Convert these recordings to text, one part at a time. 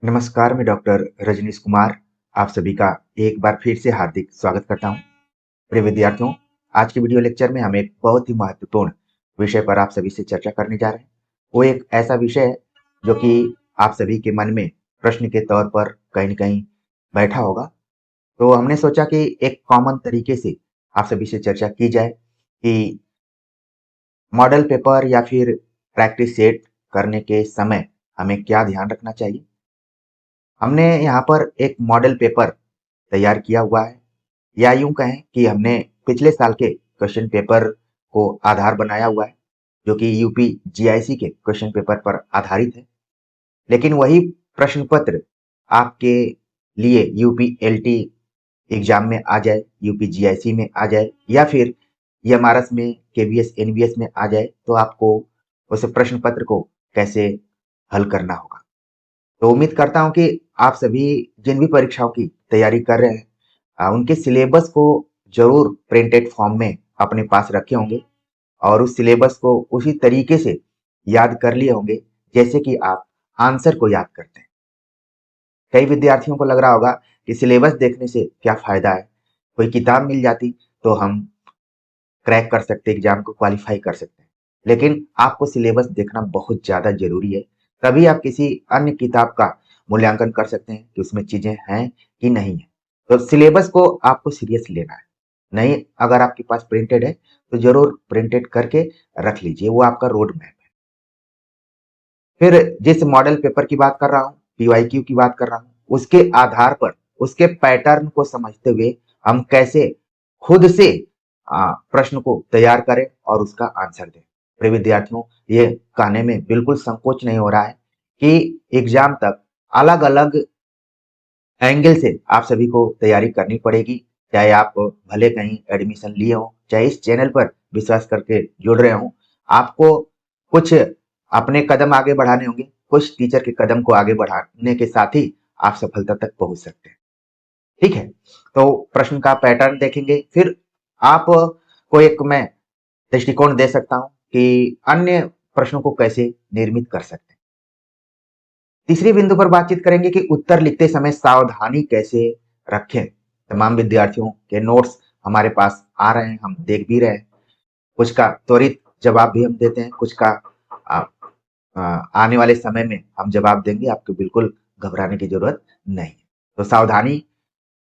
नमस्कार, मैं डॉक्टर रजनीश कुमार आप सभी का एक बार फिर से हार्दिक स्वागत करता हूं। प्रिय विद्यार्थियों, आज के वीडियो लेक्चर में हम एक बहुत ही महत्वपूर्ण विषय पर आप सभी से चर्चा करने जा रहे हैं। वो एक ऐसा विषय है जो कि आप सभी के मन में प्रश्न के तौर पर कहीं न कहीं बैठा होगा। तो हमने सोचा कि एक कॉमन तरीके से आप सभी से चर्चा की जाए कि मॉडल पेपर या फिर प्रैक्टिस सेट करने के समय हमें क्या ध्यान रखना चाहिए। हमने यहाँ पर एक मॉडल पेपर तैयार किया हुआ है, या यूं कहें कि हमने पिछले साल के क्वेश्चन पेपर को आधार बनाया हुआ है, जो कि यूपी जीआईसी के क्वेश्चन पेपर पर आधारित है। लेकिन वही प्रश्न पत्र आपके लिए यूपी एलटी एग्जाम में आ जाए, यूपी जीआईसी में आ जाए, या फिर एमआरएस में, केवीएस, एनवीएस में आ जाए, तो आपको उस प्रश्न पत्र को कैसे हल करना होगा। तो उम्मीद करता हूँ कि आप सभी जिन भी परीक्षाओं की तैयारी कर रहे हैं, उनके सिलेबस को जरूर प्रिंटेड फॉर्म में अपने पास रखे होंगे और उस सिलेबस को उसी तरीके से याद कर लिए होंगे जैसे कि आप आंसर को याद करते हैं। कई विद्यार्थियों को लग रहा होगा कि सिलेबस देखने से क्या फायदा है, कोई किताब मिल जाती तो हम क्रैक कर सकते, एग्जाम को क्वालिफाई कर सकते हैं। लेकिन आपको सिलेबस देखना बहुत ज्यादा जरूरी है, तभी आप किसी अन्य किताब का मूल्यांकन कर सकते हैं कि उसमें चीजें हैं कि नहीं है। तो सिलेबस को आपको सीरियस लेना है। नहीं, अगर आपके पास प्रिंटेड है तो जरूर प्रिंटेड करके रख लीजिए, वो आपका रोड मैप है। फिर जिस मॉडल पेपर की बात कर रहा हूँ, पीवाईक्यू की बात कर रहा हूँ, उसके आधार पर उसके पैटर्न को समझते हुए हम कैसे खुद से प्रश्न को तैयार करें और उसका आंसर दें। प्रिय विद्यार्थियों, ये कहने में बिल्कुल संकोच नहीं हो रहा है कि एग्जाम तक अलग अलग एंगल से आप सभी को तैयारी करनी पड़ेगी। चाहे आप भले कहीं एडमिशन लिए हो, चाहे इस चैनल पर विश्वास करके जुड़ रहे हो, आपको कुछ अपने कदम आगे बढ़ाने होंगे, कुछ टीचर के कदम को आगे बढ़ाने के साथ ही आप सफलता तक पहुंच सकते हैं। ठीक है, तो प्रश्न का पैटर्न देखेंगे, फिर आप को एक मैं दृष्टिकोण दे सकता हूं कि अन्य प्रश्नों को कैसे निर्मित कर सकते हैं। तीसरी बिंदु पर बातचीत करेंगे कि उत्तर लिखते समय सावधानी कैसे रखें। तमाम विद्यार्थियों के नोट्स हमारे पास आ रहे हैं, हम देख भी रहे हैं। कुछ का त्वरित जवाब भी हम देते हैं, कुछ का आ, आने वाले समय में हम जवाब देंगे। आपको बिल्कुल घबराने की जरूरत नहीं। तो सावधानी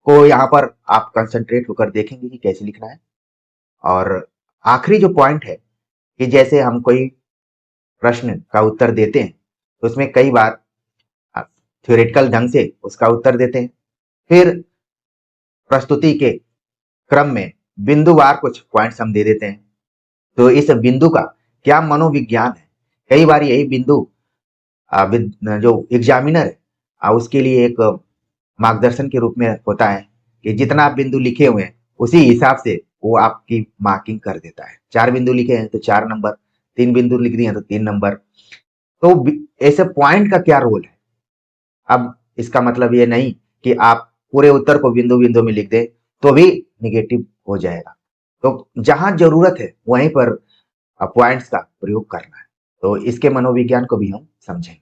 को यहाँ पर आप कंसंट्रेट होकर देखेंगे कि कैसे लिखना है। और आखिरी जो पॉइंट है कि जैसे हम कोई प्रश्न का उत्तर देते हैं तो उसमें कई बार थ्योरेटिकल ढंग से उसका उत्तर देते हैं, फिर प्रस्तुति के क्रम में बिंदुवार कुछ पॉइंट्स हम दे देते हैं। तो इस बिंदु का क्या मनोविज्ञान है, कई बार यही बिंदु जो एग्जामिनर है उसके लिए एक मार्गदर्शन के रूप में होता है कि जितना आप बिंदु लिखे हुए हैं उसी हिसाब से वो आपकी मार्किंग कर देता है। 4 बिंदु लिखे हैं तो 4 नंबर, 3 बिंदु लिख दिए हैं तो 3 नंबर। तो ऐसे पॉइंट का क्या रोल है। अब इसका मतलब ये नहीं कि आप पूरे उत्तर को बिंदु बिंदु में लिख दें तो भी निगेटिव हो जाएगा। तो जहां जरूरत है वहीं पर पॉइंट्स का प्रयोग करना है। तो इसके मनोविज्ञान को भी हम समझेंगे।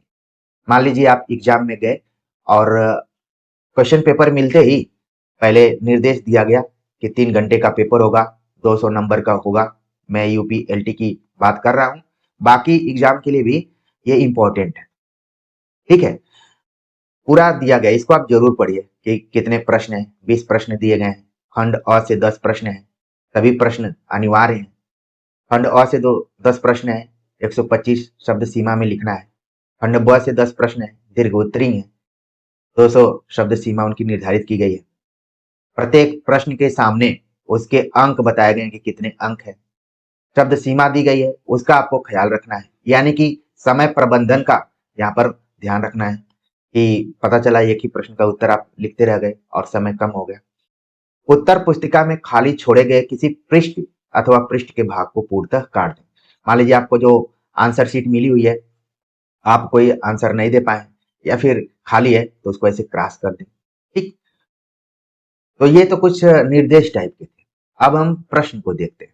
मान लीजिए आप एग्जाम में गए और क्वेश्चन पेपर मिलते ही पहले निर्देश दिया गया कि 3 घंटे का पेपर होगा, 200 नंबर का होगा। मैं यूपी एलटी की बात कर रहा हूँ, बाकी एग्जाम के लिए भी ये इंपॉर्टेंट है। ठीक है, पूरा दिया गया, इसको आप जरूर पढ़िए कि कितने प्रश्न हैं। 20 प्रश्न दिए गए हैं। खंड अ से 10 प्रश्न हैं, सभी प्रश्न अनिवार्य हैं। खंड अ से 10 प्रश्न है, 125 शब्द सीमा में लिखना है। खंड ब से 10 प्रश्न है, दीर्घ उत्तरीय है, 200 शब्द सीमा उनकी निर्धारित की गई है। प्रत्येक प्रश्न के सामने उसके अंक बताए गए हैं कि कितने अंक है, शब्द सीमा दी गई है, उसका आपको ख्याल रखना है। यानी कि समय प्रबंधन का यहाँ पर ध्यान रखना है कि पता चला एक ही प्रश्न का उत्तर आप लिखते रह गए और समय कम हो गया। उत्तर पुस्तिका में खाली छोड़े गए किसी पृष्ठ अथवा पृष्ठ के भाग को पूर्णतः काट दें। मान लीजिए आपको जो आंसर शीट मिली हुई है, आप कोई आंसर नहीं दे पाए या फिर खाली है तो उसको ऐसे क्रॉस कर दें। ठीक, तो ये तो कुछ निर्देश टाइप के थे। अब हम प्रश्न को देखते हैं।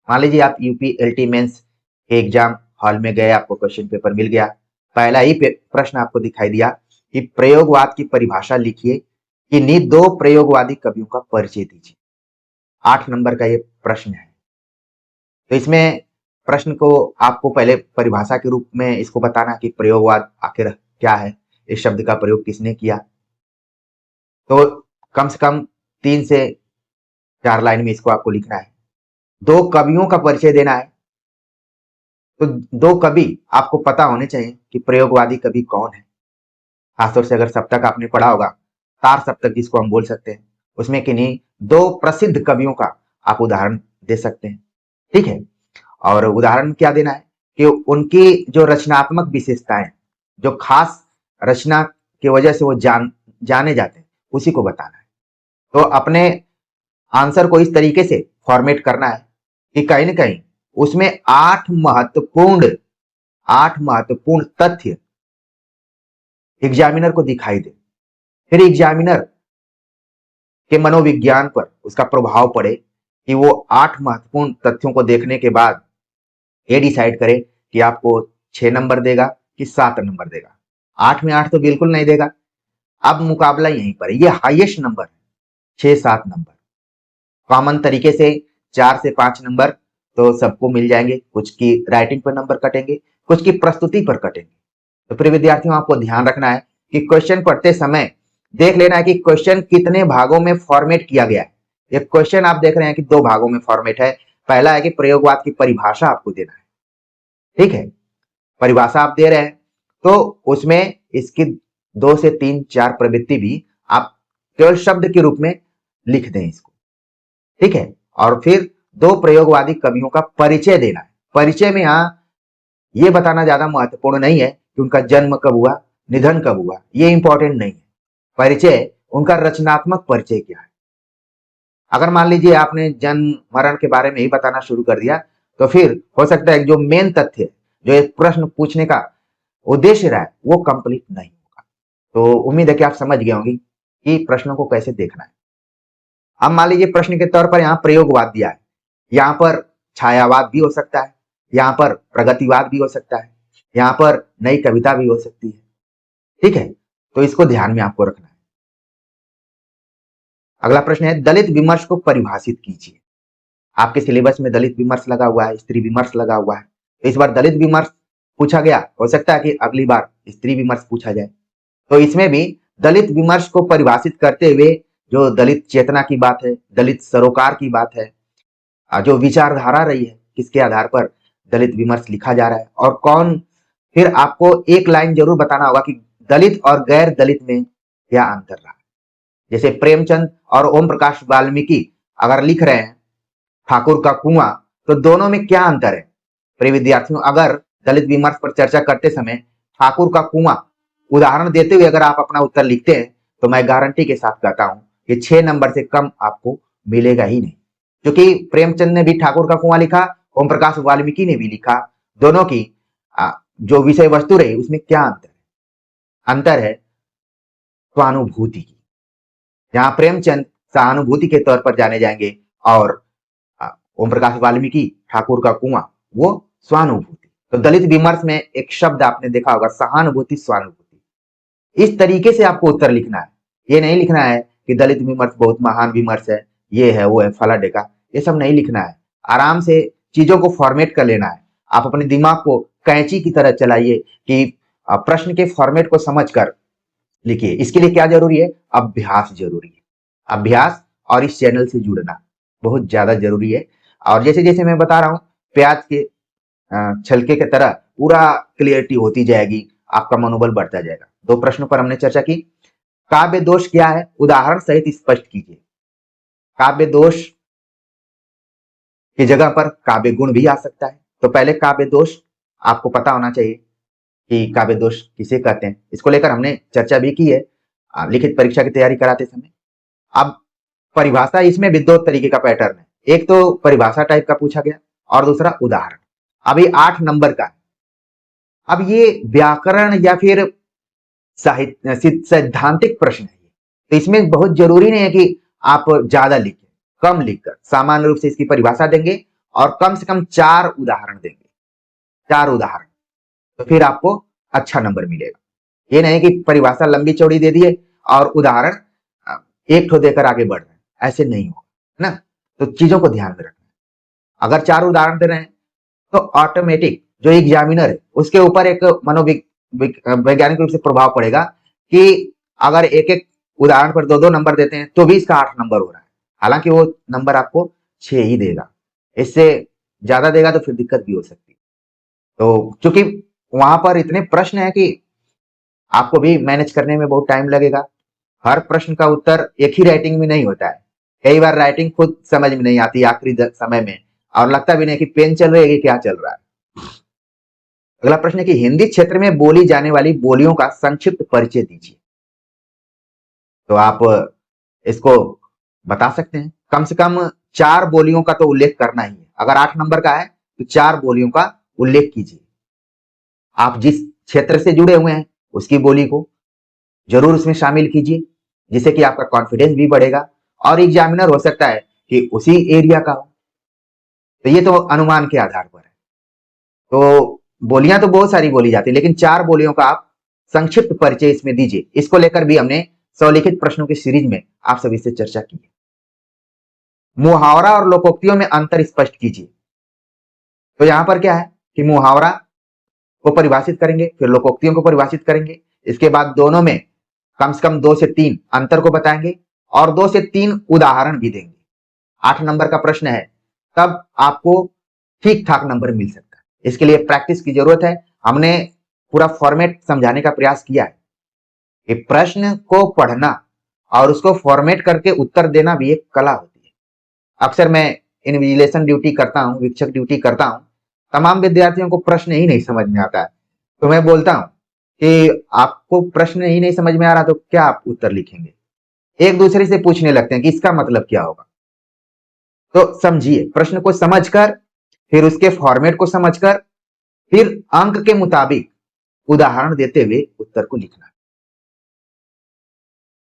मान लीजिए आप यूपी एलटी मेंस के एग्जाम हॉल में गए, आपको क्वेश्चन पेपर मिल गया। पहला ही प्रश्न आपको दिखाई दिया कि प्रयोगवाद की परिभाषा लिखिए, किन्हीं दो प्रयोगवादी कवियों का परिचय दीजिए। 8 नंबर का ये प्रश्न है। तो इसमें प्रश्न को आपको पहले परिभाषा के रूप में इसको बताना कि प्रयोगवाद आखिर क्या है, इस शब्द का प्रयोग किसने किया। तो कम से कम 3 से 4 लाइन में इसको आपको लिखना है। दो कवियों का परिचय देना है। तो दो कवि आपको पता होने चाहिए कि प्रयोगवादी कवि कौन है। खासतौर से अगर सप्तक आपने पढ़ा होगा, तार सप्तक जिसको हम बोल सकते हैं, उसमें किन्हीं दो प्रसिद्ध कवियों का आप उदाहरण दे सकते हैं। ठीक है। और उदाहरण क्या देना है कि उनकी जो रचनात्मक विशेषताएं, जो खास रचना की वजह से वो जाने जाते हैं, उसी को बताना है। तो अपने आंसर को इस तरीके से फॉर्मेट करना है कि कहीं ना कहीं उसमें 8 महत्वपूर्ण तथ्य एग्जामिनर को दिखाई दे। फिर एग्जामिनर के मनोविज्ञान पर उसका प्रभाव पड़े कि वो 8 महत्वपूर्ण तथ्यों को देखने के बाद ये डिसाइड करे कि आपको 6 नंबर देगा कि 7 नंबर देगा। 8 में 8 तो बिल्कुल नहीं देगा। अब मुकाबला यहीं पर है, ये हाईएस्ट नंबर है, 6-7 नंबर। कॉमन तरीके से 4 से 5 नंबर तो सबको मिल जाएंगे, कुछ की राइटिंग पर नंबर कटेंगे, कुछ की प्रस्तुति पर कटेंगे। तो प्रिय विद्यार्थियों, आपको ध्यान रखना है कि क्वेश्चन पढ़ते समय देख लेना है कि क्वेश्चन कितने भागों में फॉर्मेट किया गया है। ये क्वेश्चन आप देख रहे हैं कि 2 भागों में फॉर्मेट है। पहला है कि प्रयोगवाद की परिभाषा आपको देना है। ठीक है, परिभाषा आप दे रहे हैं तो उसमें इसकी 2 से 3-4 प्रवृत्ति भी आप केवल शब्द के रूप में लिख दें इसको। ठीक है। और फिर 2 प्रयोगवादी कवियों का परिचय देना है। परिचय में यहां ये बताना ज्यादा महत्वपूर्ण नहीं है कि उनका जन्म कब हुआ, निधन कब हुआ, ये इंपॉर्टेंट नहीं है। परिचय, उनका रचनात्मक परिचय क्या है। अगर मान लीजिए आपने जन्म मरण के बारे में ही बताना शुरू कर दिया तो फिर हो सकता है जो मेन तथ्य, जो एक प्रश्न पूछने का उद्देश्य रहा है, वो कंप्लीट नहीं होगा। तो उम्मीद है कि आप समझ गए होंगे कि प्रश्नों को कैसे देखना है। अब मान लीजिए प्रश्न के तौर पर यहाँ प्रयोगवाद दिया है, यहाँ पर छायावाद भी हो सकता है, यहाँ पर प्रगतिवाद भी हो सकता है, यहाँ पर नई कविता भी हो सकती है। ठीक है, तो इसको ध्यान में आपको रखना है। अगला प्रश्न है, दलित विमर्श को परिभाषित कीजिए। आपके सिलेबस में दलित विमर्श लगा हुआ है, स्त्री विमर्श लगा हुआ है। तो इस बार दलित विमर्श पूछा गया, हो सकता है कि अगली बार स्त्री विमर्श पूछा जाए। तो इसमें भी दलित विमर्श को परिभाषित करते हुए जो दलित चेतना की बात है, दलित सरोकार की बात है, जो विचारधारा रही है, किसके आधार पर दलित विमर्श लिखा जा रहा है और कौन। फिर आपको एक लाइन जरूर बताना होगा कि दलित और गैर दलित में क्या अंतर रहा। जैसे प्रेमचंद और ओम प्रकाश वाल्मीकि अगर लिख रहे हैं ठाकुर का कुआं, तो दोनों में क्या अंतर है। प्रिय विद्यार्थियों, अगर दलित विमर्श पर चर्चा करते समय ठाकुर का कुआं उदाहरण देते हुए अगर आप अपना उत्तर लिखते हैं तो मैं गारंटी के साथ कहता हूं कि 6 नंबर से कम आपको मिलेगा ही नहीं। क्योंकि प्रेमचंद ने भी ठाकुर का कुआं लिखा, ओम प्रकाश वाल्मीकि ने भी लिखा। दोनों की जो विषय वस्तु रही उसमें क्या अंतर है। अंतर है स्वानुभूति की। जहां प्रेमचंद सहानुभूति के तौर पर जाने जाएंगे और ओम प्रकाश वाल्मीकि ठाकुर का कुआं वो स्वानुभूति। तो दलित विमर्श में एक शब्द आपने देखा होगा, सहानुभूति स्वानुभूति। इस तरीके से आपको उत्तर लिखना है। ये नहीं लिखना है कि दलित विमर्श बहुत महान विमर्श है, ये है वो है फला डेका, ये सब नहीं लिखना है। आराम से चीजों को फॉर्मेट कर लेना है। आप अपने दिमाग को कैंची की तरह चलाइए कि प्रश्न के फॉर्मेट को समझकर लिखिए। इसके लिए क्या जरूरी है, अभ्यास जरूरी है। अभ्यास और इस चैनल से जुड़ना बहुत ज्यादा जरूरी है। और जैसे जैसे मैं बता रहा हूं, प्याज के छलके की तरह पूरा क्लियरिटी होती जाएगी, आपका मनोबल बढ़ता जाएगा। 2 प्रश्नों पर हमने चर्चा की। काव्य दोष क्या है, उदाहरण सहित स्पष्ट कीजिए। काव्य दोष की जगह पर काव्य गुण भी आ सकता है। तो पहले काव्य दोष आपको पता होना चाहिए कि काव्य दोष किसे कहते हैं। इसको लेकर हमने चर्चा भी की है लिखित परीक्षा की तैयारी कराते समय। अब परिभाषा, इसमें भी 2 तरीके का पैटर्न है। एक तो परिभाषा टाइप का पूछा गया और दूसरा उदाहरण। अभी 8 नंबर का है। अब ये व्याकरण या फिर साहित्य सैद्धांतिक प्रश्न है। तो इसमें बहुत जरूरी नहीं है कि आप ज्यादा लिखें, कम लिखकर सामान्य रूप से इसकी परिभाषा देंगे और कम से कम 4 उदाहरण देंगे। 4 उदाहरण, तो फिर आपको अच्छा नंबर मिलेगा। ये नहीं कि परिभाषा लंबी चौड़ी दे दिए और उदाहरण एक ठो देकर आगे बढ़ रहे हैं, ऐसे नहीं होगा, है ना। तो चीजों को ध्यान में रखना। अगर 4 उदाहरण दे रहे हैं तो ऑटोमेटिक जो एग्जामिनर है उसके ऊपर एक वैज्ञानिक रूप से प्रभाव पड़ेगा कि अगर एक एक उदाहरण पर 2-2 नंबर देते हैं तो भी इसका 8 नंबर हो रहा है, हालांकि वो नंबर आपको 6 ही देगा। इससे ज्यादा देगा तो फिर दिक्कत भी हो सकती है। तो चूंकि वहां पर इतने प्रश्न है कि आपको भी मैनेज करने में बहुत टाइम लगेगा। हर प्रश्न का उत्तर एक ही राइटिंग में नहीं होता है, कई बार राइटिंग खुद समझ में नहीं आती आखिरी समय में, और लगता भी नहीं कि पेन चल रही है कि क्या चल रहा है। अगला प्रश्न है कि हिंदी क्षेत्र में बोली जाने वाली बोलियों का संक्षिप्त परिचय दीजिए। तो आप इसको बता सकते हैं, कम से कम 4 बोलियों का तो उल्लेख करना ही है। अगर 8 नंबर का है तो 4 बोलियों का उल्लेख कीजिए। आप जिस क्षेत्र से जुड़े हुए हैं उसकी बोली को जरूर उसमें शामिल कीजिए, जिससे कि आपका कॉन्फिडेंस भी बढ़ेगा और एग्जामिनर हो सकता है कि उसी एरिया का हो। तो ये तो अनुमान के आधार पर है। तो बोलियां तो बहुत सारी बोली जाती है, लेकिन 4 बोलियों का आप संक्षिप्त परिचय इसमें दीजिए। इसको लेकर भी हमने स्वलिखित प्रश्नों की सीरीज में आप सभी से चर्चा की है। मुहावरा और लोकोक्तियों में अंतर स्पष्ट कीजिए। तो यहां पर क्या है कि मुहावरा को परिभाषित करेंगे, फिर लोकोक्तियों को परिभाषित करेंगे, इसके बाद दोनों में कम से कम 2 से 3 अंतर को बताएंगे और 2 से 3 उदाहरण भी देंगे। 8 नंबर का प्रश्न है, तब आपको ठीक ठाक नंबर मिल सकता है। इसके लिए प्रैक्टिस की जरूरत है। हमने पूरा फॉर्मेट समझाने का प्रयास किया है कि प्रश्न को पढ़ना और उसको फॉर्मेट करके उत्तर देना भी एक कला होती है। अक्सर मैं इन्विजिलेशन ड्यूटी करता हूं, शिक्षक ड्यूटी करता हूं, तमाम विद्यार्थियों को प्रश्न ही नहीं समझ में आता है। तो मैं बोलता हूं कि आपको प्रश्न ही नहीं समझ में आ रहा तो क्या आप उत्तर लिखेंगे। एक दूसरे से पूछने लगते हैं कि इसका मतलब क्या होगा। तो समझिए, प्रश्न को समझकर, फिर उसके फॉर्मेट को समझकर, फिर अंक के मुताबिक उदाहरण देते हुए उत्तर को लिखना।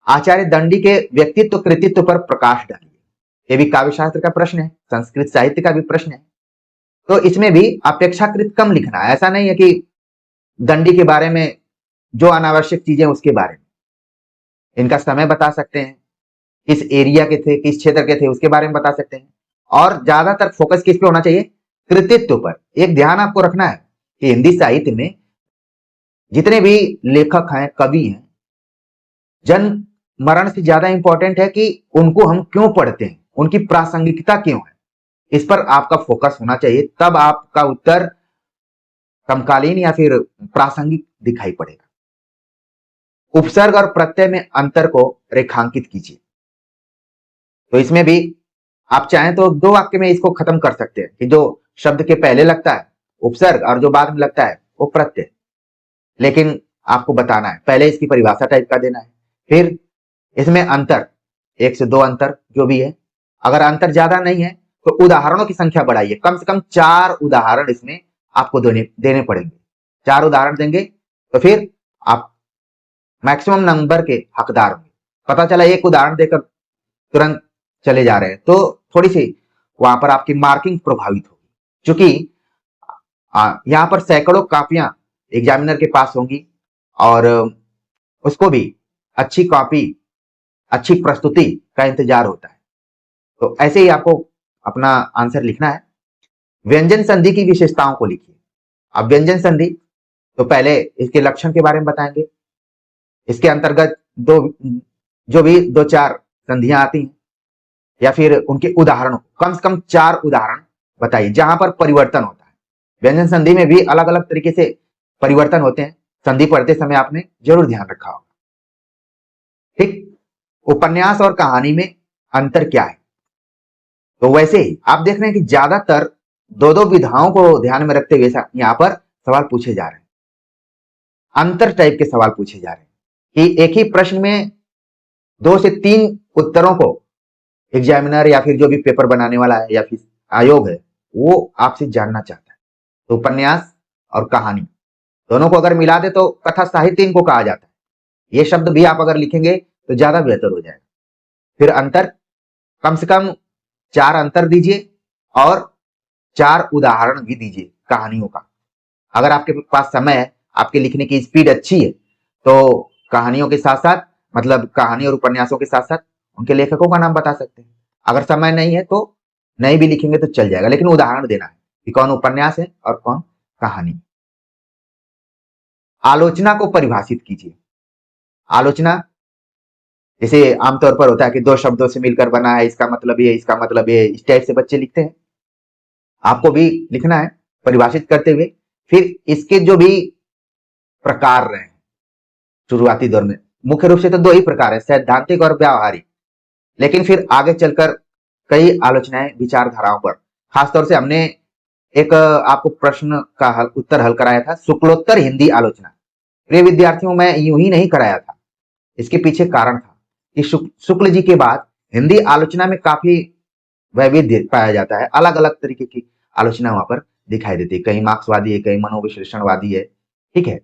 आचार्य दंडी के व्यक्तित्व कृतित्व पर प्रकाश डालिए। यह भी काव्य शास्त्र का प्रश्न है, संस्कृत साहित्य का भी प्रश्न है। तो इसमें भी अपेक्षाकृत कम लिखना है। ऐसा नहीं है कि दंडी के बारे में जो अनावश्यक चीजें उसके बारे में, इनका समय बता सकते हैं, किस एरिया के थे, किस क्षेत्र के थे उसके बारे में बता सकते हैं। और ज्यादातर फोकस किस पे होना चाहिए? कृतित्व पर। एक ध्यान आपको रखना है कि हिंदी साहित्य में जितने भी लेखक हैं, कवि हैं, जन्म मरण से ज्यादा इंपॉर्टेंट है कि उनको हम क्यों पढ़ते हैं, उनकी प्रासंगिकता क्यों है, इस पर आपका फोकस होना चाहिए। तब आपका उत्तर समकालीन या फिर प्रासंगिक दिखाई पड़ेगा। उपसर्ग और प्रत्यय में अंतर को रेखांकित कीजिए। तो इसमें भी आप चाहें तो 2 वाक्य में इसको खत्म कर सकते हैं कि जो शब्द के पहले लगता है उपसर्ग और जो बाद में लगता है वो प्रत्यय। लेकिन आपको बताना है, पहले इसकी परिभाषा टाइप का देना है, फिर इसमें अंतर 1 से 2 अंतर जो भी है। अगर अंतर ज्यादा नहीं है तो उदाहरणों की संख्या बढ़ाइए। कम से कम 4 उदाहरण इसमें आपको देने पड़ेंगे। 4 उदाहरण देंगे तो फिर आप मैक्सिमम नंबर के हकदार होंगे। पता चला एक उदाहरण देकर तुरंत चले जा रहे हैं तो थोड़ी सी वहां पर आपकी मार्किंग प्रभावित होगी, क्योंकि यहाँ पर सैकड़ों कापियां एग्जामिनर के पास होंगी और उसको भी अच्छी कॉपी, अच्छी प्रस्तुति का इंतजार होता है। तो ऐसे ही आपको अपना आंसर लिखना है। व्यंजन संधि की विशेषताओं को लिखिए। अब व्यंजन संधि तो पहले इसके लक्षण के बारे में बताएंगे, इसके अंतर्गत जो भी 2-4 संधियां आती हैं या फिर उनके उदाहरणों, कम से कम 4 उदाहरण बताइए जहां पर परिवर्तन होता है। व्यंजन संधि में भी अलग अलग तरीके से परिवर्तन होते हैं, संधि पढ़ते समय आपने जरूर ध्यान रखा होगा। ठीक, उपन्यास और कहानी में अंतर क्या है? तो वैसे ही आप देख रहे हैं कि ज्यादातर 2-2 विधाओं को ध्यान में रखते हुए यहां पर सवाल पूछे जा रहे हैं, अंतर टाइप के सवाल पूछे जा रहे हैं कि एक ही प्रश्न में 2 से 3 उत्तरों को एग्जामिनर या फिर जो भी पेपर बनाने वाला है या फिर आयोग है वो आपसे जानना चाहता है। तो उपन्यास और कहानी दोनों को अगर मिला दे तो कथा साहित्य इनको कहा जाता है। ये शब्द भी आप अगर लिखेंगे तो ज्यादा बेहतर हो जाएगा। फिर अंतर, कम से कम 4 अंतर दीजिए और 4 उदाहरण भी दीजिए कहानियों का। अगर आपके पास समय है, आपके लिखने की स्पीड अच्छी है, तो कहानियों के साथ साथ मतलब कहानी और उपन्यासों के साथ साथ उनके लेखकों का नाम बता सकते हैं। अगर समय नहीं है तो नहीं भी लिखेंगे तो चल जाएगा, लेकिन उदाहरण देना है कि कौन उपन्यास है और कौन कहानी। आलोचना को परिभाषित कीजिए। आलोचना जैसे आमतौर पर होता है कि दो शब्दों से मिलकर बना है, इसका मतलब ये, इसका मतलब ये, इस टाइप से बच्चे लिखते हैं। आपको भी लिखना है परिभाषित करते हुए। फिर इसके जो भी प्रकार रहे शुरुआती दौर में, मुख्य रूप से तो दो ही प्रकार है, सैद्धांतिक और व्यावहारिक। लेकिन फिर आगे चलकर कई आलोचनाएं विचारधाराओं पर, खासतौर से हमने एक आपको प्रश्न का उत्तर हल कराया था, शुक्लोत्तर हिंदी आलोचना। प्रिय विद्यार्थियों, मैं यूं ही नहीं कराया था, इसके पीछे कारण था कि शुक्ल जी के बाद हिंदी आलोचना में काफी वैविध्य पाया जाता है। अलग अलग तरीके की आलोचना वहां पर दिखाई देती है। कहीं मार्क्सवादी है, कहीं मनोविश्लेषणवादी है, ठीक है,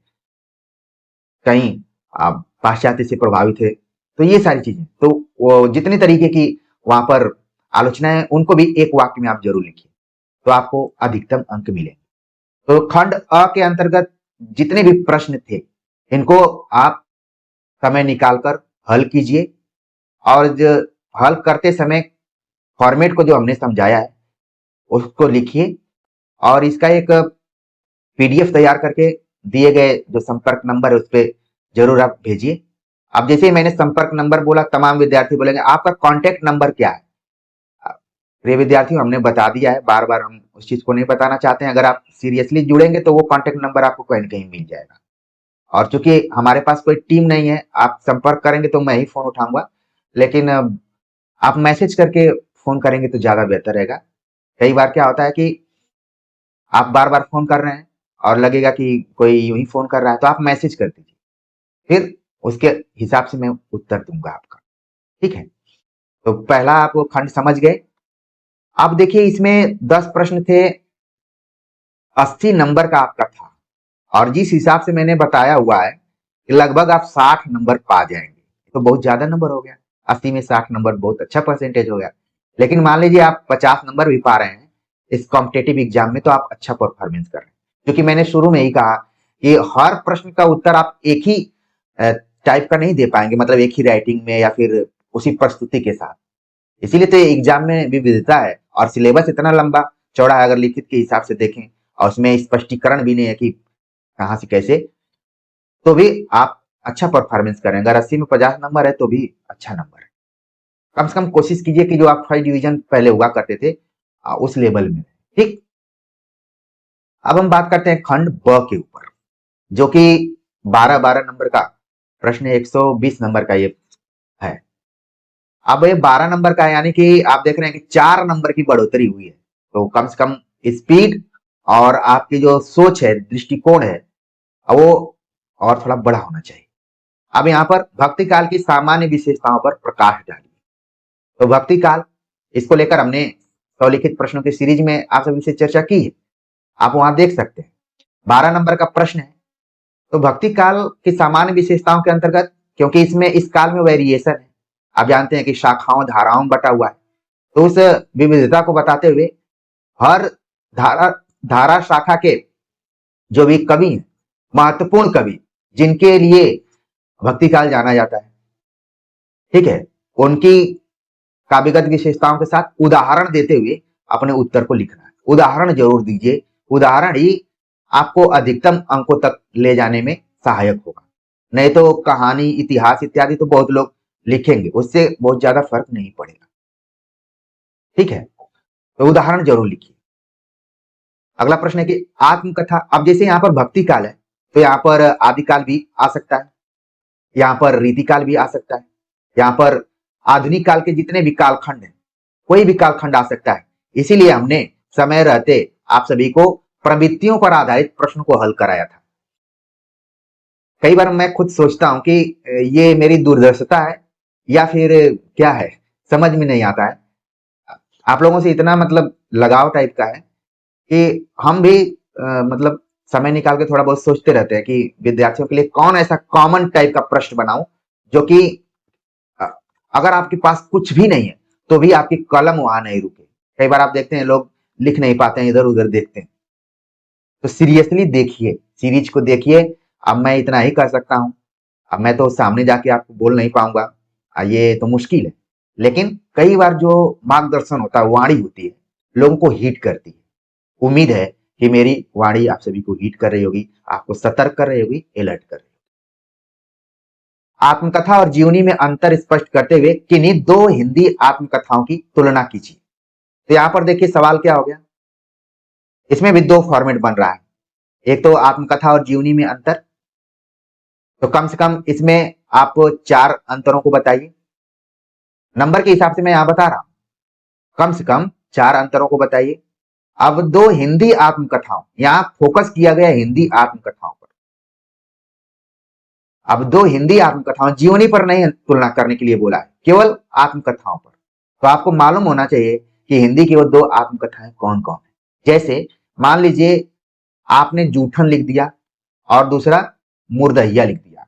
कहीं आप पाश्चात्य से प्रभावित है। तो ये सारी चीजें, तो वो जितने तरीके की वहां पर आलोचनाएं, उनको भी एक वाक्य में आप जरूर लिखिए, तो आपको अधिकतम अंक मिलेंगे। तो खंड अ के अंतर्गत जितने भी प्रश्न थे, इनको आप समय निकालकर हल कीजिए। और जो हल करते समय फॉर्मेट को जो हमने समझाया है उसको लिखिए, और इसका एक पीडीएफ तैयार करके दिए गए जो संपर्क नंबर है उस पर जरूर आप भेजिए। अब जैसे ही मैंने संपर्क नंबर बोला, तमाम विद्यार्थी बोलेंगे आपका कॉन्टेक्ट नंबर क्या है। प्रिय विद्यार्थियों, हमने बता दिया है, बार बार हम उस चीज को नहीं बताना चाहते हैं। अगर आप सीरियसली जुड़ेंगे तो वो कॉन्टेक्ट नंबर आपको कहीं ना कहीं मिल जाएगा। और चूंकि हमारे पास कोई टीम नहीं है, आप संपर्क करेंगे तो मैं ही फोन उठाऊंगा, लेकिन आप मैसेज करके फोन करेंगे तो ज्यादा बेहतर रहेगा। कई बार क्या होता है कि आप बार बार फोन कर रहे हैं और लगेगा कि कोई यूं ही फोन कर रहा है, तो आप मैसेज कर दीजिए, फिर उसके हिसाब से मैं उत्तर दूंगा आपका। ठीक है, तो पहला आप वो खंड समझ गए। अब देखिए, इसमें 10 प्रश्न थे, 80 नंबर का आपका था, और जिस हिसाब से मैंने बताया हुआ है कि लगभग आप 60 नंबर पा जाएंगे। तो बहुत ज्यादा नंबर हो गया, 80 में 60 नंबर बहुत अच्छा परसेंटेज हो गया। लेकिन मान लीजिए आप 50 नंबर भी पा रहे हैं इस कॉम्पिटेटिव एग्जाम में, तो आप अच्छा परफॉर्मेंस कर रहे हैं। क्योंकि मैंने शुरू में ही कहा कि हर प्रश्न का उत्तर आप एक ही टाइप का नहीं दे पाएंगे, मतलब एक ही राइटिंग में या फिर उसी प्रस्तुति के साथ। इसीलिए तो एग्जाम में विविधता है, और सिलेबस इतना लंबा चौड़ा है अगर लिखित के हिसाब से देखें, और उसमें स्पष्टीकरण भी नहीं है कि कहां से कैसे, तो भी आप अच्छा परफॉर्मेंस करें। अगर 80 में 50 नंबर है तो भी अच्छा नंबर है। कम से कम कोशिश कीजिए कि जो आप फर्स्ट डिवीजन पहले हुआ करते थे उस लेवल में। ठीक, अब हम बात करते हैं खंड ब के ऊपर, जो कि 12-12 नंबर का प्रश्न है, 120 नंबर का ये है। अब ये 12 नंबर का है, यानी कि आप देख रहे हैं कि 4 नंबर की बढ़ोतरी हुई है। तो कम से कम स्पीड और आपकी जो सोच है, दृष्टिकोण है, वो और थोड़ा बड़ा होना चाहिए। अब यहाँ पर भक्ति काल की सामान्य विशेषताओं पर प्रकाश डालिए। तो भक्ति काल, इसको लेकर हमने स्वलिखित प्रश्नों की सीरीज में आप सभी से चर्चा की है, आप वहां देख सकते हैं। 12 नंबर का प्रश्न है। तो भक्ति काल की सामान्य विशेषताओं के अंतर्गत, क्योंकि इसमें इस काल में वेरिएशन है, आप जानते हैं कि शाखाओं धाराओं में बटा हुआ है, तो उस विविधता को बताते हुए हर धारा धारा शाखा के जो भी कवि हैं, महत्वपूर्ण कवि जिनके लिए भक्ति काल जाना जाता है, ठीक है, उनकी काव्यगत विशेषताओं के साथ उदाहरण देते हुए अपने उत्तर को लिखना है। उदाहरण जरूर दीजिए, उदाहरण ही आपको अधिकतम अंकों तक ले जाने में सहायक होगा। नहीं तो कहानी, इतिहास इत्यादि तो बहुत लोग लिखेंगे, उससे बहुत ज्यादा फर्क नहीं पड़ेगा। ठीक है, तो उदाहरण जरूर लिखिए। अगला प्रश्न है कि आत्मकथा। अब जैसे यहाँ पर भक्ति काल है, तो यहाँ पर आदिकाल भी आ सकता है, यहाँ पर रीतिकाल भी आ सकता है, यहाँ पर आधुनिक काल के जितने भी कालखंड हैं, कोई भी कालखंड आ सकता है। इसीलिए हमने समय रहते आप सभी को प्रवृत्तियों पर आधारित प्रश्न को हल कराया था। कई बार मैं खुद सोचता हूं कि ये मेरी दूरदर्शिता है या फिर क्या है, समझ में नहीं आता है। आप लोगों से इतना मतलब लगाव टाइप का है कि हम भी मतलब समय निकाल के थोड़ा बहुत सोचते रहते हैं कि विद्यार्थियों के लिए कौन ऐसा कॉमन टाइप का प्रश्न बनाऊं, जो कि अगर आपके पास कुछ भी नहीं है तो भी आपकी कलम वहां नहीं रुके। कई बार आप देखते हैं लोग लिख नहीं पाते हैं, इधर उधर देखते हैं। तो सीरियसली देखिए, सीरीज को देखिए। अब मैं इतना ही कर सकता हूं। अब मैं तो सामने जाके आपको बोल नहीं पाऊंगा, ये तो मुश्किल है। लेकिन कई बार जो मार्गदर्शन होता है, वाणी होती है, लोगों को हिट करती है। उम्मीद है कि मेरी वाणी आप सभी को हिट कर रही होगी, आपको सतर्क कर रही होगी, अलर्ट कर रही होगी। आत्मकथा और जीवनी में अंतर स्पष्ट करते हुए किन्हीं दो हिंदी आत्मकथाओं की तुलना कीजिए। तो यहां पर देखिए सवाल क्या हो गया, इसमें भी दो फॉर्मेट बन रहा है। एक तो आत्मकथा और जीवनी में अंतर, तो कम से कम इसमें आप 4 अंतरों को बताइए। नंबर के हिसाब से मैं यहां बता रहा हूं, कम से कम 4 अंतरों को बताइए। अब दो हिंदी आत्मकथाओं, यहां फोकस किया गया हिंदी आत्मकथाओं पर। अब दो हिंदी आत्मकथाओं, जीवनी पर नहीं तुलना करने के लिए बोला है, केवल आत्मकथाओं पर। तो आपको मालूम होना चाहिए कि हिंदी की वो दो आत्मकथाएं कौन कौन है। जैसे मान लीजिए आपने जूठन लिख दिया और दूसरा मुर्दहिया लिख दिया।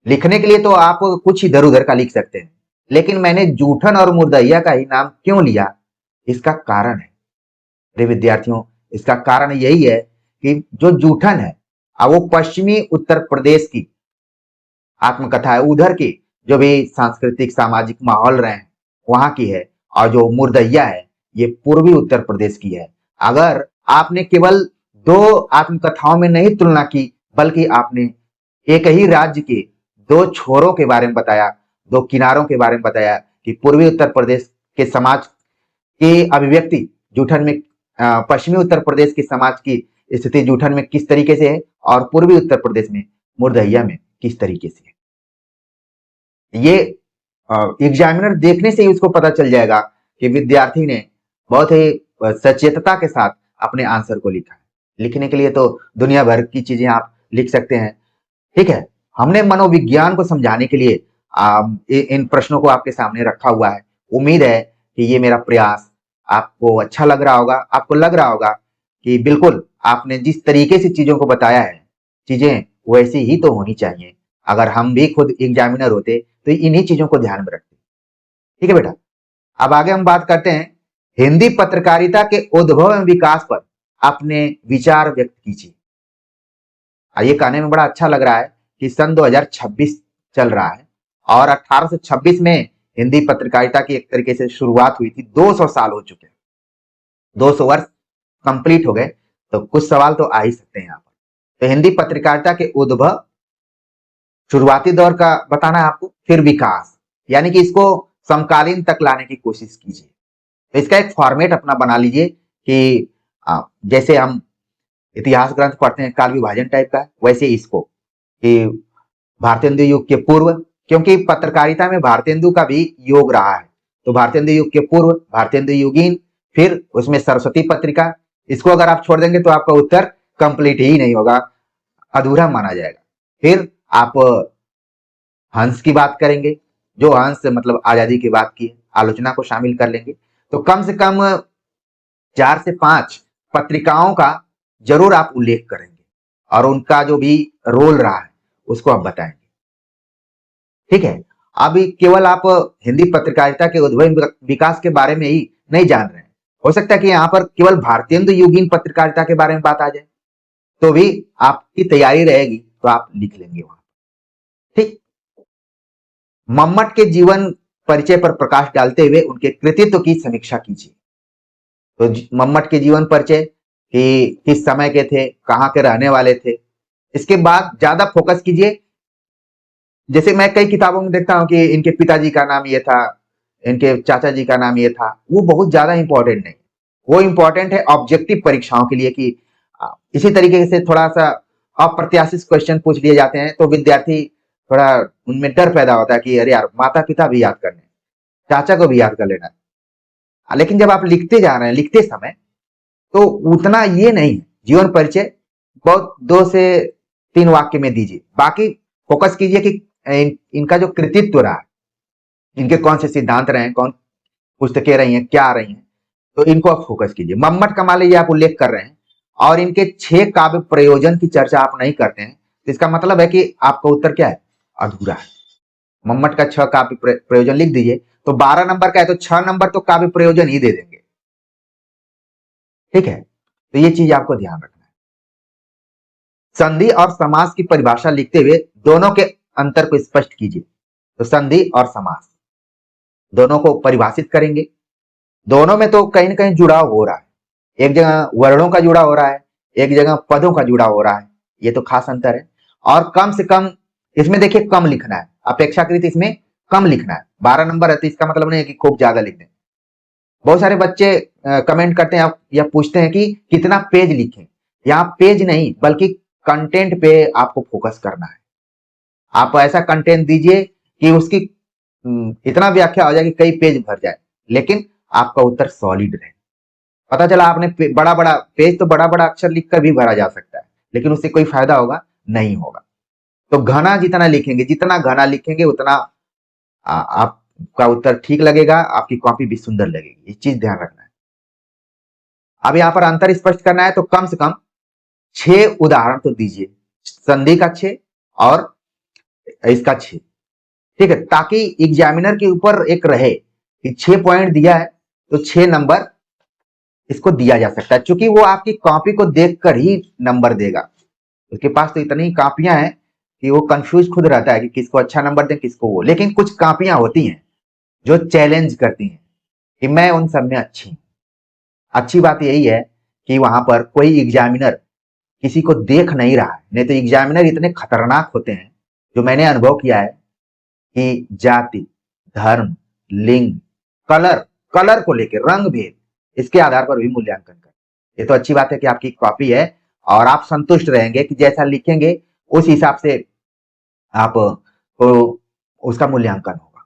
लिखने के लिए तो आप कुछ इधर उधर का लिख सकते हैं, लेकिन मैंने जूठन और मुर्दहिया का ही नाम क्यों लिया, इसका कारण है मेरे विद्यार्थियों। इसका कारण यही है कि जो जूठन है, अब वो पश्चिमी उत्तर प्रदेश की आत्मकथा है, उधर की जो भी सांस्कृतिक सामाजिक माहौल रहे हैं वहां की है। और जो मुर्दहिया है, ये पूर्वी उत्तर प्रदेश की है। अगर आपने केवल दो आत्मकथाओं में नहीं तुलना की, बल्कि आपने एक ही राज्य के दो छोरों के बारे में बताया, दो किनारों के बारे में बताया कि पूर्वी उत्तर प्रदेश के समाज की अभिव्यक्ति जूठन में, पश्चिमी उत्तर प्रदेश के समाज की स्थिति जूठन में किस तरीके से है और पूर्वी उत्तर प्रदेश में मुर्दहिया में किस तरीके से है। ये एग्जामिनर देखने से ही उसको पता चल जाएगा कि विद्यार्थी ने बहुत ही सचेतता के साथ अपने आंसर को लिखा है। लिखने के लिए तो दुनिया भर की चीजें आप लिख सकते हैं, ठीक है। हमने मनोविज्ञान को समझाने के लिए इन प्रश्नों को आपके सामने रखा हुआ है। उम्मीद है कि ये मेरा प्रयास आपको अच्छा लग रहा होगा, आपको लग रहा होगा कि बिल्कुल आपने जिस तरीके से चीजों को बताया है, चीजें वैसी ही तो होनी चाहिए। अगर हम भी खुद एग्जामिनर होते तो इन्हीं चीजों को ध्यान में रखते। ठीक है बेटा, अब आगे हम बात करते हैं हिंदी पत्रकारिता के उद्भव एवं विकास पर अपने विचार व्यक्त कीजिए। ये कहने में बड़ा अच्छा लग रहा है कि सन 2026 चल रहा है और 1826 में हिंदी पत्रकारिता की एक तरीके से शुरुआत हुई थी। 200 साल हो चुके हैं, 200 वर्ष कंप्लीट हो गए, तो कुछ सवाल तो आ ही सकते हैं यहाँ पर। तो हिंदी पत्रकारिता के उद्भव, शुरुआती दौर का बताना है आपको, फिर विकास, यानी कि इसको समकालीन तक लाने की कोशिश कीजिए। तो इसका एक फॉर्मेट अपना बना लीजिए कि जैसे हम इतिहास ग्रंथ पढ़ते हैं काल विभाजन टाइप का, वैसे इसको कि भारतेंदु युग के पूर्व, क्योंकि पत्रकारिता में भारतेंदु का भी योग रहा है, तो भारतेंदु युग के पूर्व, भारतेंदु युगीन, फिर उसमें सरस्वती पत्रिका। इसको अगर आप छोड़ देंगे तो आपका उत्तर कंप्लीट ही नहीं होगा, अधूरा माना जाएगा। फिर आप हंस की बात करेंगे, जो हंस मतलब आजादी की बात की आलोचना को शामिल कर लेंगे। तो कम से कम 4 से 5 पत्रिकाओं का जरूर आप उल्लेख करेंगे और उनका जो भी रोल रहा है उसको आप बताएंगे, ठीक है। अभी केवल आप हिंदी पत्रकारिता के उद्भव विकास के बारे में ही नहीं जान रहे हैं, हो सकता है कि यहाँ पर केवल भारतेंदु युगीन पत्रकारिता के बारे में बात आ जाए, तो भी आपकी तैयारी रहेगी, तो आप लिख लेंगे वहां, ठीक। मम्मट के जीवन परिचय पर प्रकाश डालते हुए उनके कृतित्व की समीक्षा कीजिए। तो मम्मट के जीवन परिचय कि किस समय के थे, कहाँ के रहने वाले थे। इसके बाद ज्यादा फोकस कीजिए, जैसे मैं कई किताबों में देखता हूं कि इनके पिताजी का नाम ये था, इनके चाचा जी का नाम ये था, वो बहुत ज्यादा इंपॉर्टेंट नहीं। वो इंपॉर्टेंट है ऑब्जेक्टिव परीक्षाओं के लिए कि इसी तरीके से थोड़ा सा अप्रत्याशित क्वेश्चन पूछ लिए जाते हैं, तो विद्यार्थी थोड़ा उनमें डर पैदा होता है कि अरे यार माता पिता भी याद करने, चाचा को भी याद कर लेना। लेकिन जब आप लिखते जा रहे हैं, लिखते समय तो उतना ये नहीं। जीवन परिचय बहुत 2 से 3 वाक्य में दीजिए, बाकी फोकस कीजिए कि इनका जो कृतित्व रहा, इनके कौन से सिद्धांत रहे हैं, कौन पुस्तकें रही हैं, क्या आ रही हैं, तो इनको आप फोकस कीजिए। मम्मट का मान लीजिए आप उल्लेख कर रहे हैं और इनके 6 काव्य प्रयोजन की चर्चा आप नहीं करते हैं, तो इसका मतलब है कि आपका उत्तर क्या है, अधूरा है। मम्मट का 6 काव्य प्रयोजन लिख दीजिए, तो 12 नंबर का है तो 6 नंबर तो काव्य प्रयोजन ही दे देंगे, ठीक है। तो ये चीज आपको ध्यान रखना है। संधि और समास की परिभाषा लिखते हुए दोनों के अंतर को स्पष्ट कीजिए। तो संधि और समास दोनों को परिभाषित करेंगे। दोनों में तो कहीं ना कहीं जुड़ाव हो रहा है, एक जगह वर्णों का जुड़ा हो रहा है, एक जगह पदों का जुड़ा हो रहा है, ये तो खास अंतर है। और कम से कम इसमें देखिए कम लिखना है, अपेक्षाकृत इसमें कम लिखना है। 12 नंबर है तो इसका मतलब नहीं है कि खूब ज्यादा लिख दें। बहुत सारे बच्चे कमेंट करते हैं या पूछते हैं कि कितना पेज लिखें। यहाँ पेज नहीं बल्कि कंटेंट पे आपको फोकस करना है। आप ऐसा कंटेंट दीजिए कि उसकी इतना व्याख्या हो जाए कि कई पेज भर जाए, लेकिन आपका उत्तर सॉलिड रहे। पता चला आपने बड़ा बड़ा पेज, तो बड़ा बड़ा अक्षर लिखकर भी भरा जा सकता है, लेकिन उससे कोई फायदा होगा नहीं होगा। तो घना जितना लिखेंगे, जितना घना लिखेंगे उतना आपका उत्तर ठीक लगेगा, आपकी कॉपी भी सुंदर लगेगी। ये चीज ध्यान रखना है। अब यहाँ पर अंतर स्पष्ट करना है तो कम से कम 6 उदाहरण तो दीजिए, संधि का 6 और इसका 6, ठीक है, ताकि एग्जामिनर के ऊपर एक रहे कि 6 पॉइंट दिया है तो 6 नंबर इसको दिया जा सकता है, क्योंकि वो आपकी कॉपी को देखकर ही नंबर देगा। उसके पास तो इतनी कॉपियां हैं कि वो कंफ्यूज खुद रहता है कि किसको अच्छा नंबर दें, किसको वो। लेकिन कुछ कॉपियां होती हैं जो चैलेंज करती हैं कि मैं उन सब में अच्छी हूं। अच्छी बात यही है कि वहां पर कोई एग्जामिनर किसी को देख नहीं रहा है। नहीं तो एग्जामिनर इतने खतरनाक होते हैं, जो मैंने अनुभव किया है, कि जाति, धर्म, लिंग, कलर कलर को लेकर, रंग भेद, इसके आधार पर भी मूल्यांकन कर। ये तो अच्छी बात है कि आपकी कॉपी है और आप संतुष्ट रहेंगे कि जैसा लिखेंगे उस हिसाब से आप को उसका मूल्यांकन होगा।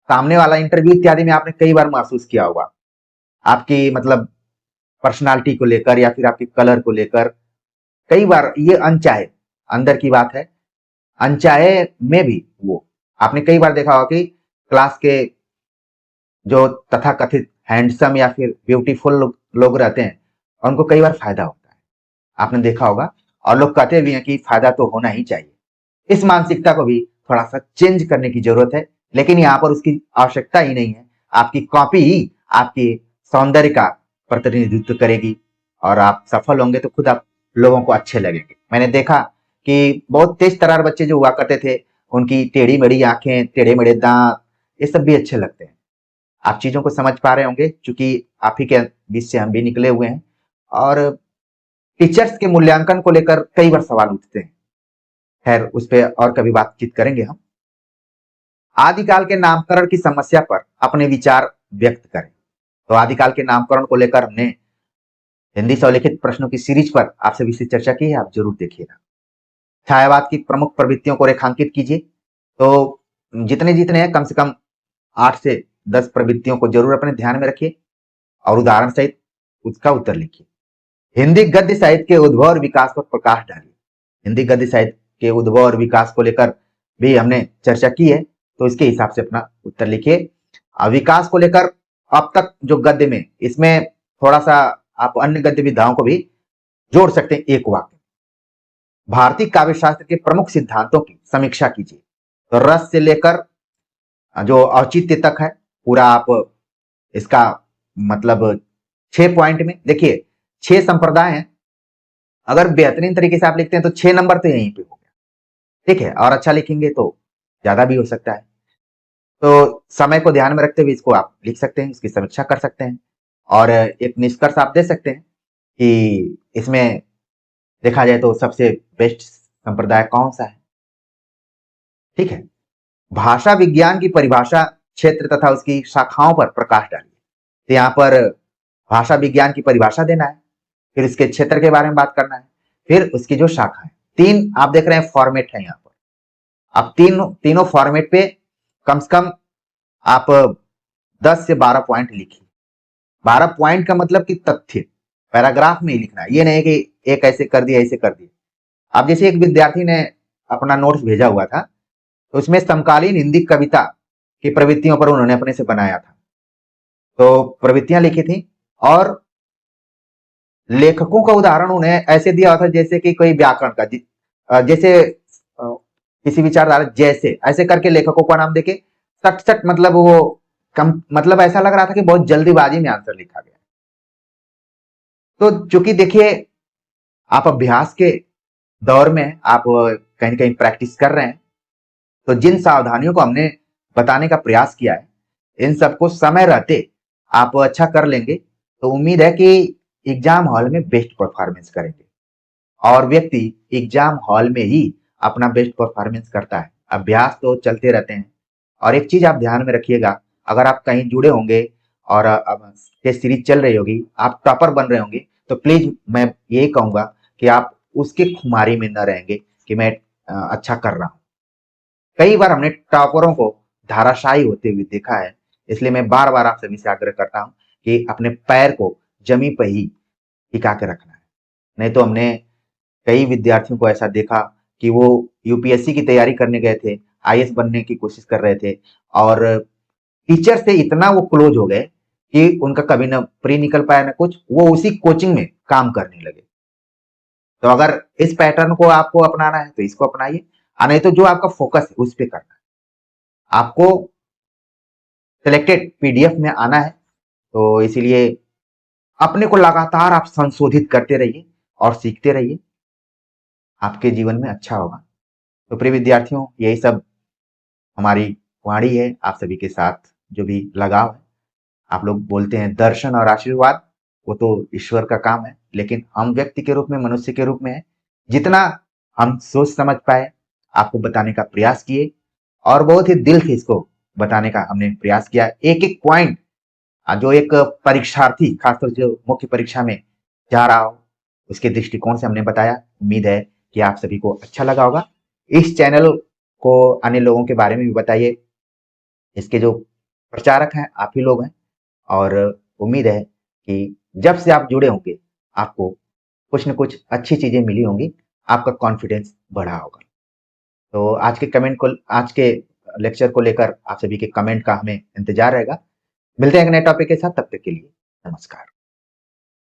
सामने वाला इंटरव्यू इत्यादि में आपने कई बार महसूस किया होगा, आपकी मतलब पर्सनालिटी को लेकर या फिर आपके कलर को लेकर कई बार ये अनचाहे, अंदर की बात है, अनचाहे में भी वो आपने कई बार देखा होगा कि क्लास के जो तथाकथित हैंडसम या फिर ब्यूटीफुल लोग रहते हैं, उनको कई बार फायदा होता है, आपने देखा होगा। और लोग कहते भी हैं कि फायदा तो होना ही चाहिए। इस मानसिकता को भी थोड़ा सा चेंज करने की जरूरत है, लेकिन यहाँ पर उसकी आवश्यकता ही नहीं है। आपकी कॉपी ही आपके सौंदर्य का प्रतिनिधित्व करेगी और आप सफल होंगे तो खुद आप लोगों को अच्छे लगेंगे। मैंने देखा कि बहुत तेज तर्रार बच्चे जो हुआ करते थे, उनकी टेढ़ी मेढ़ी आंखें, टेढ़े मेढ़े दांत, ये सब भी अच्छे लगते हैं। आप चीजों को समझ पा रहे होंगे, क्योंकि आप ही के बीच से हम भी निकले हुए हैं। और टीचर्स के मूल्यांकन को लेकर कई बार सवाल उठते हैं, खैर उस पर और कभी बातचीत करेंगे हम। आदिकाल के नामकरण की समस्या पर अपने विचार व्यक्त करें। तो आदिकाल के नामकरण को लेकर हमने हिंदी स्वलिखित प्रश्नों की सीरीज पर आपसे विशेष चर्चा की है, आप जरूर देखिएगा। छायावाद की प्रमुख प्रवृत्तियों को रेखांकित कीजिए। तो जितने जितने हैं, कम से कम 8 से 10 प्रवृत्तियों को जरूर अपने ध्यान में रखिए और उदाहरण सहित उसका उत्तर लिखिए। हिंदी गद्य साहित्य के उद्भव और विकास पर प्रकाश डालिए। हिंदी गद्य साहित्य के उद्भव और विकास को लेकर भी हमने चर्चा की है, तो इसके हिसाब से अपना उत्तर लिखिए। विकास को लेकर अब तक जो गद्य में, इसमें थोड़ा सा आप अन्य गद्य विधाओं को भी जोड़ सकते हैं एक वाक्य। भारतीय काव्य शास्त्र के प्रमुख सिद्धांतों की समीक्षा कीजिए। तो रस से लेकर जो औचित्य तक है, पूरा आप इसका मतलब 6 पॉइंट में देखिए, 6 संप्रदाय हैं। अगर बेहतरीन तरीके से आप लिखते हैं तो 6 नंबर तो यहीं पे हो गया, ठीक है। और अच्छा लिखेंगे तो ज्यादा भी हो सकता है। तो समय को ध्यान में रखते हुए इसको आप लिख सकते हैं, इसकी समीक्षा कर सकते हैं और एक निष्कर्ष आप दे सकते हैं कि इसमें देखा जाए तो सबसे बेस्ट संप्रदाय कौन सा है, ठीक है। भाषा विज्ञान की परिभाषा, क्षेत्र तथा उसकी शाखाओं पर प्रकाश डालिए। तो यहाँ पर भाषा विज्ञान की परिभाषा देना है, फिर उसके क्षेत्र के बारे में बात करना है, फिर उसकी जो शाखा है। 3 आप देख रहे हैं फॉर्मेट है यहाँ पर। अब तीनों फॉर्मेट पे कम से कम आप 10 से 12 पॉइंट लिखिए। 12 पॉइंट का मतलब कि तथ्य पैराग्राफ में ही लिखना है, ये नहीं कि एक ऐसे कर दिया ऐसे कर दिया। अब जैसे एक विद्यार्थी ने अपना नोट्स भेजा हुआ था, तो उसमें समकालीन हिंदी कविता की प्रवृत्तियों पर उन्होंने अपने से बनाया था। तो प्रवृत्तियां लिखी थी और लेखकों का उदाहरण उन्हें ऐसे दिया हुआ था जैसे कि कोई व्याकरण का, जैसे किसी विचारधारा, जैसे ऐसे करके लेखकों का नाम देके सट सट, मतलब वो कम, मतलब ऐसा लग रहा था कि बहुत जल्दीबाजी में आंसर लिखा गया। तो चूंकि देखिए आप अभ्यास के दौर में, आप कहीं ना कहीं प्रैक्टिस कर रहे हैं, तो जिन सावधानियों को हमने बताने का प्रयास किया है, इन सबको समय रहते आप अच्छा कर लेंगे, तो उम्मीद है कि एग्जाम हॉल में बेस्ट परफॉर्मेंस करेंगे। और व्यक्ति एग्जाम हॉल में ही अपना बेस्ट परफॉर्मेंस करता है। अभ्यास तो चलते रहते हैं। और एक चीज आप ध्यान में रखिएगा, अगर आप कहीं जुड़े होंगे और अब टेस्ट सीरीज चल रही होगी, आप टॉपर बन रहे होंगे, तो प्लीज मैं यही कहूंगा कि आप उसके खुमारी में न रहेंगे कि मैं अच्छा कर रहा हूँ। कई बार हमने टॉपरों को धाराशायी होते हुए देखा है। इसलिए मैं बार बार आप सभी से आग्रह करता हूँ कि अपने पैर को जमी पर ही टिका के रखना है। नहीं तो हमने कई विद्यार्थियों को ऐसा देखा कि वो यूपीएससी की तैयारी करने गए थे, आईएएस बनने की कोशिश कर रहे थे और टीचर से इतना वो क्लोज हो गए कि उनका कभी ना प्री निकल पाया ना कुछ, वो उसी कोचिंग में काम करने लगे। तो अगर इस पैटर्न को आपको अपनाना है तो इसको अपनाइए, नहीं तो जो आपका फोकस है उस पे करना है। आपको सिलेक्टेड पीडीएफ में आना है, तो इसीलिए अपने को लगातार आप संशोधित करते रहिए और सीखते रहिए, आपके जीवन में अच्छा होगा। तो प्रिय विद्यार्थियों, यही सब हमारी वाणी है आप सभी के साथ, जो भी लगाव है। आप लोग बोलते हैं दर्शन और आशीर्वाद, वो तो ईश्वर का काम है, लेकिन हम व्यक्ति के रूप में, मनुष्य के रूप में है। जितना हम सोच समझ पाए आपको बताने का प्रयास किए और बहुत ही दिल से इसको बताने का हमने प्रयास किया। एक एक पॉइंट जो एक परीक्षार्थी, खासतौर से जो मुख्य परीक्षा में जा रहा हो, उसके दृष्टिकोण से हमने बताया। उम्मीद है कि आप सभी को अच्छा लगा होगा। इस चैनल को अन्य लोगों के बारे में भी बताइए। इसके जो प्रचारक हैं आप ही लोग हैं और उम्मीद है कि जब से आप जुड़े होंगे आपको कुछ न कुछ अच्छी चीजें मिली होंगी, आपका कॉन्फिडेंस बढ़ा होगा। तो आज के लेक्चर को लेकर आप सभी के कमेंट का हमें इंतजार रहेगा। मिलते हैं एक नए टॉपिक के साथ, तब तक के लिए नमस्कार।